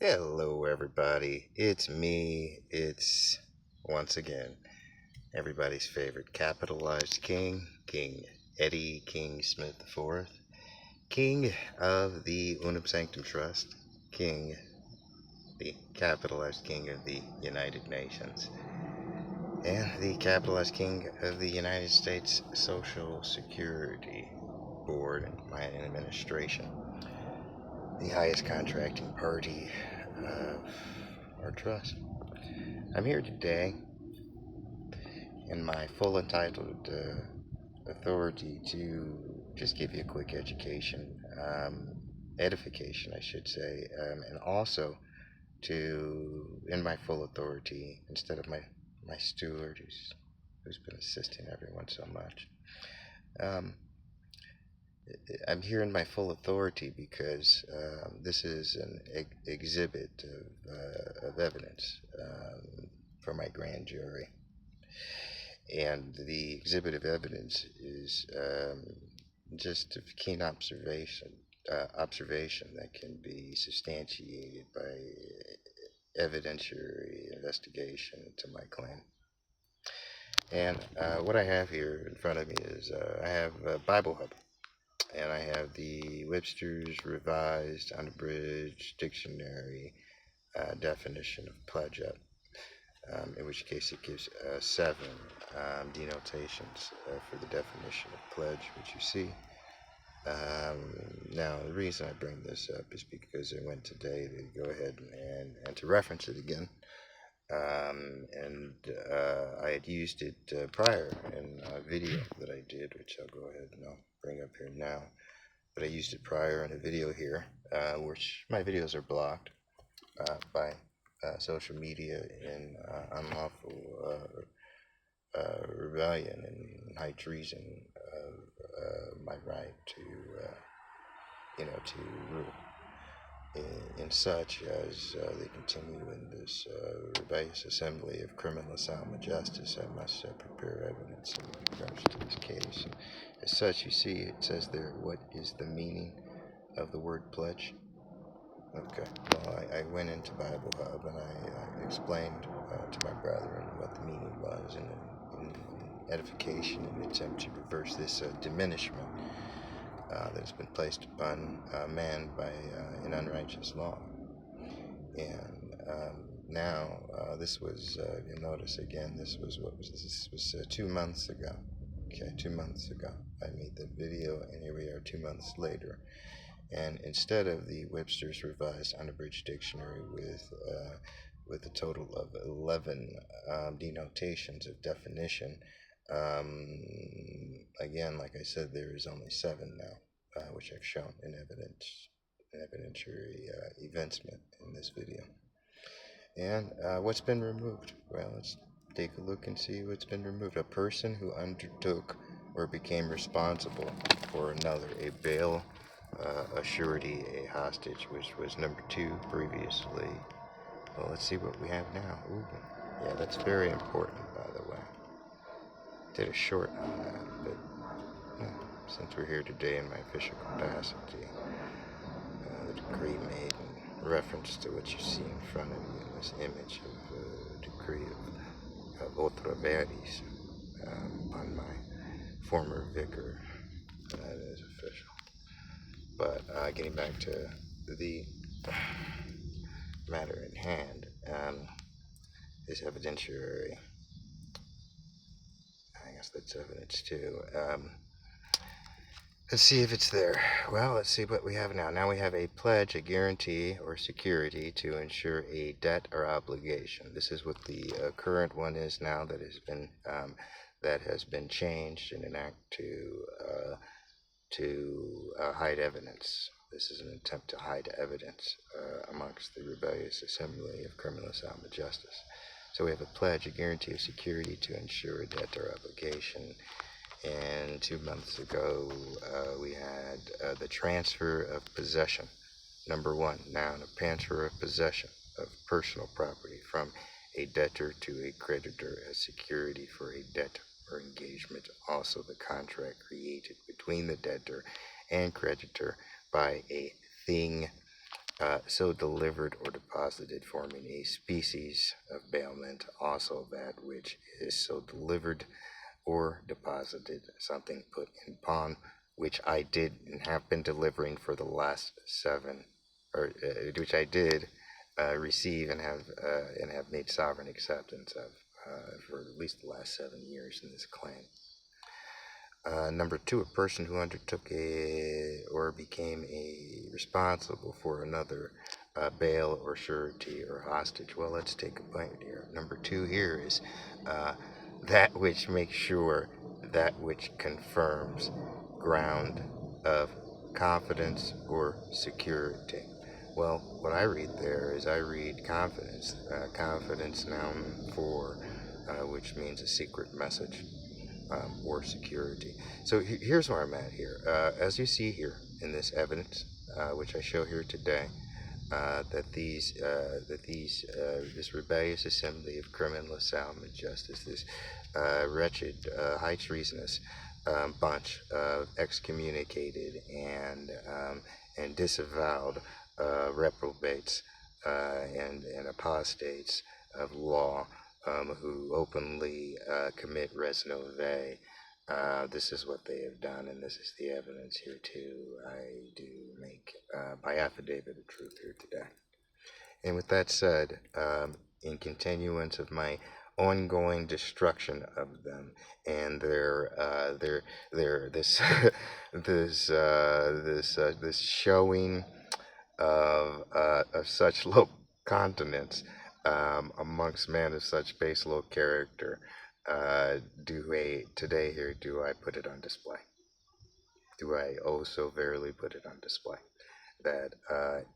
Hello, everybody. It's me. It's once again everybody's favorite capitalized king, King Eddie King Smith IV, King of the Unum Sanctum Trust, King, the capitalized King of the United Nations, and the capitalized King of the United States Social Security Board and my administration, the highest contracting party of our trust. I'm here today in my full entitled authority to just give you a quick education, edification, I should say, and also in my full authority, instead of my steward who's been assisting everyone so much. Um, I'm here in my full authority because this is an exhibit of evidence for my grand jury. And the exhibit of evidence is just a keen observation that can be substantiated by evidentiary investigation into my claim. And what I have here in front of me is I have Bible Hub, and I have the Webster's Revised Unabridged Dictionary definition of pledge up. In which case it gives seven denotations for the definition of pledge, which you see. Now, the reason I bring this up is because I went today to go ahead and to reference it again. And I had used it prior in a video that I did, which I'll go ahead and I'll bring up here now. But I used it prior in a video here, which my videos are blocked by social media in unlawful rebellion and high treason of my right to, to rule. In such as they continue in this rebellious assembly of criminal asylum of justice, I must prepare evidence in regards to this case. As such, you see, it says there, what is the meaning of the word pledge? Okay, well, I went into Bible Hub and I explained to my brethren what the meaning was in edification in an attempt to reverse this diminishment that has been placed upon man by an unrighteous law. And now, this was, you'll notice again, this was 2 months ago. Okay, 2 months ago. I made the video, and here we are 2 months later. And instead of the Webster's Revised Unabridged Dictionary with a total of 11 denotations of definition, again, like I said, there is only 7 now, which I've shown in evidentiary evincement in this video. And what's been removed? Well, let's take a look and see what's been removed. A person who undertook or became responsible for another, a bail, a surety, a hostage, which was number 2 previously. Well, let's see what we have now. Ooh, yeah, that's very important, by the way. Did a short on that, but since we're here today in my official capacity, the decree made in reference to what you see in front of you in this image of the decree of Otra Verdis upon my former vicar. That is official. But getting back to the matter in hand, is evidentiary. I guess that's evidence too. Let's see if it's there. Well, let's see what we have now. Now we have a pledge, a guarantee, or security to ensure a debt or obligation. This is what the current one is now that has been changed in an act to hide evidence. This is an attempt to hide evidence amongst the rebellious assembly of criminal asylum of justice. So we have a pledge, a guarantee of security to ensure a debt or obligation. And 2 months ago, we had the transfer of possession. Number 1, noun, a transfer of possession of personal property from a debtor to a creditor as security for a debt or engagement. Also, the contract created between the debtor and creditor by a thing so delivered or deposited, forming a species of bailment, also that which is so delivered or deposited, something put in pawn, which I did and have been delivering for the last 7, or which I did receive and have made sovereign acceptance of for at least the last 7 years in this claim. Number 2, a person who undertook or became responsible for another bail or surety or hostage. Well, let's take a bite here. Number 2 here is that which makes sure, that which confirms ground of confidence or security. Well, what I read there is I read confidence. Confidence, noun 4, which means a secret message. Or security. So here's where I'm at here. As you see here in this evidence, which I show here today, this rebellious assembly of criminal asylum and justice, this wretched, high treasonous bunch of excommunicated and disavowed reprobates and apostates of law, who openly commit res nove. This is what they have done, and this is the evidence here too. I do make by affidavit of truth here today. And with that said, in continuance of my ongoing destruction of them and their this this showing of such low continence amongst men of such base low character, today here do I put it on display? Do I oh so verily put it on display? That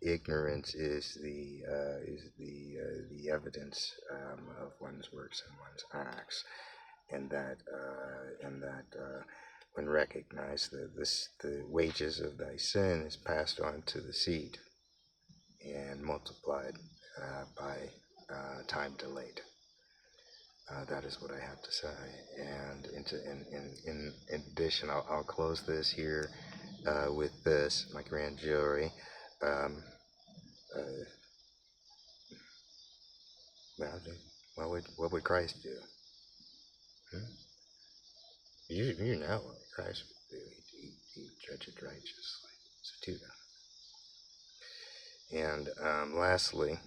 ignorance is the evidence of one's works and one's acts, and that when recognized, the wages of thy sin is passed on to the seed and multiplied by time delayed. That is what I have to say. And in addition, I'll close this here with this, my grand jury. Um, uh, what would Christ do? Hmm? You know what Christ would do. He judge it righteously. So do that. And lastly,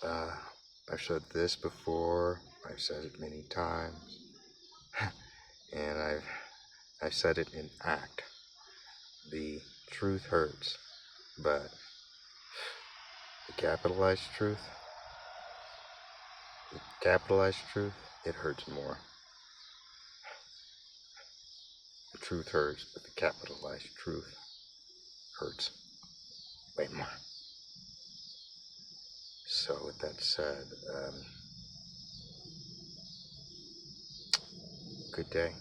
I've said this before. I've said it many times, and I've said it in act. The truth hurts, but the capitalized truth, it hurts more. The truth hurts, but the capitalized truth hurts way more. So with that said, good day.